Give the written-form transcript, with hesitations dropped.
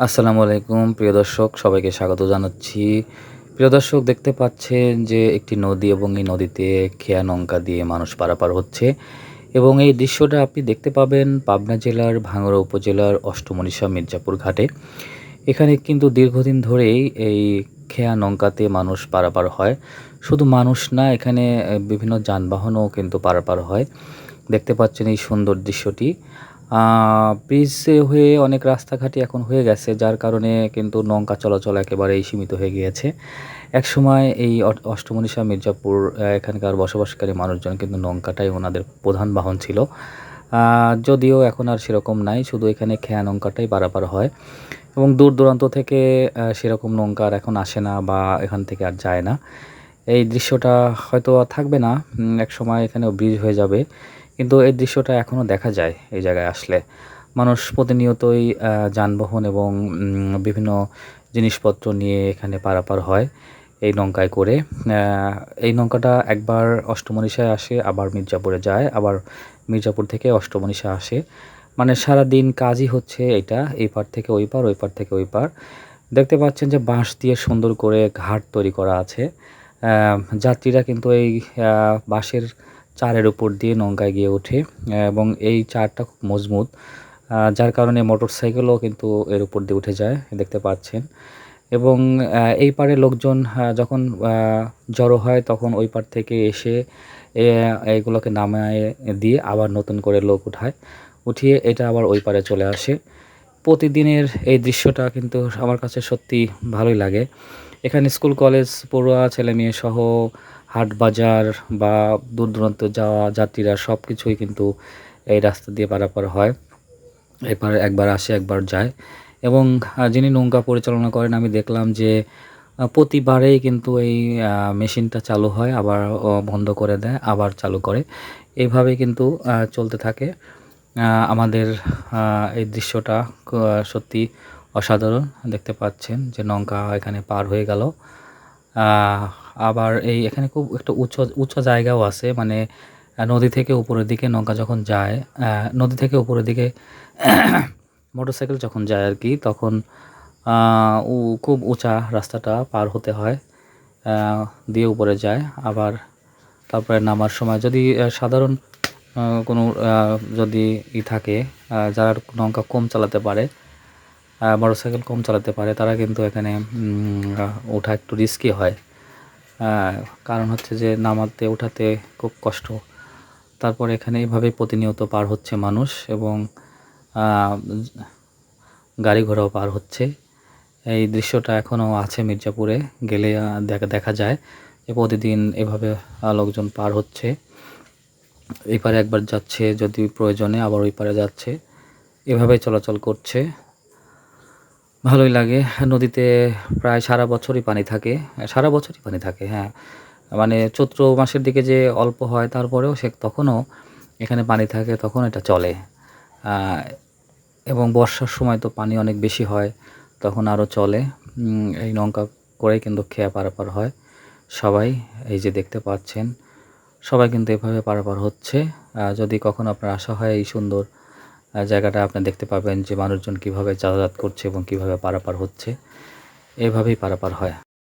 আসসালামু আলাইকুম প্রিয় দর্শক, সবাইকে স্বাগত জানাচ্ছি। প্রিয় দর্শক, দেখতে পাচ্ছেন যে একটি নদী এবং এই নদীতে খেয়া নৌকা দিয়ে মানুষ পারাপার হচ্ছে এবং এই দৃশ্যটা আপনি দেখতে পাবেন পাবনা জেলার ভাঙ্গুড়া উপজেলার অষ্টমনীশা মির্জাপুর ঘাটে। এখানে কিন্তু দীর্ঘদিন ধরেই এই খেয়া নৌকাতে মানুষ পারাপার হয়। শুধু মানুষ না, এখানে বিভিন্ন যানবাহনও কিন্তু পারাপার হয়। দেখতে পাচ্ছেন এই সুন্দর দৃশ্যটি। ব্রিজ হয়ে অনেক রাস্তাঘাটই এখন হয়ে গেছে, যার কারণে কিন্তু নৌকা চলাচল একেবারেই সীমিত হয়ে গিয়েছে। একসময় এই অষ্টমনীশা মির্জাপুর এখানকার বসবাসকারী মানুষজন কিন্তু নৌকাটাই ওনাদের প্রধান বাহন ছিল। যদিও এখন আর সেরকম নাই, শুধু এখানে খেয়া নৌকাটাই পারাপার হয় এবং দূর দূরান্ত থেকে সেরকম নৌকা আর এখন আসে না বা এখান থেকে আর যায় না। এই দৃশ্যটা হয়তো আর থাকবে না, একসময় এখানেও ব্রিজ হয়ে যাবে। কিন্তু এই দৃশ্যটা এখনও দেখা যায় এই জায়গায় আসলে। মানুষ প্রতিনিয়তই যানবাহন এবং বিভিন্ন জিনিসপত্র নিয়ে এখানে পারাপার হয় এই নৌকায় করে। এই নৌকাটা একবার অষ্টমনীশায় আসে, আবার মির্জাপুরে যায়, আবার মির্জাপুর থেকে অষ্টমনীশা আসে। মানে সারাদিন কাজই হচ্ছে এটা, এই পার থেকে ওই পার, ওই পার থেকে ওই পার। দেখতে পাচ্ছেন যে বাঁশ দিয়ে সুন্দর করে ঘাট তৈরি করা আছে। যাত্রীরা কিন্তু এই বাঁশের চারের উপর দিয়ে নৌকায় গিয়ে ওঠে এবং এই চারটা খুব মজবুত, যার কারণে মোটরসাইকেলও কিন্তু এর উপর দিয়ে উঠে যায়, দেখতে পাচ্ছেন। এবং এই পারে লোকজন যখন জড়ো হয় তখন ওই পার থেকে এসে এইগুলোকে নামায় দিয়ে আবার নতুন করে লোক উঠায়, উঠিয়ে এটা আবার ওই পারে চলে আসে। প্রতিদিনের এই দৃশ্যটা কিন্তু আমার কাছে সত্যি ভালোই লাগে। এখানে স্কুল কলেজ পড়ুয়া ছেলেমেয়ে সহ হাট বাজার বা দূর দূরান্ত যাওয়া যাত্রীরা সব কিছুই কিন্তু এই রাস্তা দিয়ে পারাপার হয়। এপারে একবার আসে একবার যায় এবং যিনি নৌকা পরিচালনা করেন আমি দেখলাম যে প্রতিবারেই কিন্তু এই মেশিনটা চালু হয়, আবার বন্ধ করে দেয়, আবার চালু করে। এইভাবে কিন্তু চলতে থাকে। আমাদের এই দৃশ্যটা সত্যি অসাধারণ। দেখতে পাচ্ছেন যে নৌকা এখানে পার হয়ে গেল। আবার এখানে খুব একটা উঁচু জায়গাও আছে, মানে নদী থেকে উপরের দিকে নৌকা যখন যায়, নদী থেকে উপরের দিকে মোটরসাইকেল যখন যায় আর কি, তখন খুব উঁচা রাস্তাটা পার হতে হয়, দিয়ে উপরে যায়। আবার তারপরে নামার সময় যদি সাধারণ কোনো যদি থাকে, যারা নৌকা কম চালাতে পারে, মোটরসাইকেল কম চালাতে পারে, তারা কিন্তু এখানে ওঠা একটু রিস্কি হয়। কারণ হচ্ছে যে নামাতে ওঠাতে খুব কষ্ট। তারপরে এখানে এইভাবেই প্রতিনিয়ত পার হচ্ছে মানুষ এবং গাড়ি ঘোড়াও পার হচ্ছে। এই দৃশ্যটা এখনও আছে মির্জাপুরে গেলে দেখা যায় যে প্রতিদিন এভাবে লোকজন পার হচ্ছে। এই পারে একবার যাচ্ছে যদি প্রয়োজনে, আবার ওই পারে যাচ্ছে, এভাবেই চলাচল করছে। ভালোই লাগে। নদীতে প্রায় সারা বছরই পানি থাকে, সারা বছরই পানি থাকে, হ্যাঁ। মানে চৈত্র মাসের দিকে যে অল্প হয় তারপরেও তখনও এখানে পানি থাকে, তখন এটা চলে। এবং বর্ষার সময় তো পানি অনেক বেশি হয়, তখন আরও চলে। এই নৌকা করেই কিন্তু খেয়া পারাপার হয় সবাই। এই যে দেখতে পাচ্ছেন সবাই কিন্তু এভাবে পারাপার হচ্ছে। যদি কখনো আপনার আসা হয় এই সুন্দর জায়গাটা, আপনি দেখতে পাবেন যে মানুষজন কীভাবে যাতায়াত করছে এবং কীভাবে পারাপার হচ্ছে। এভাবেই পারাপার হয়।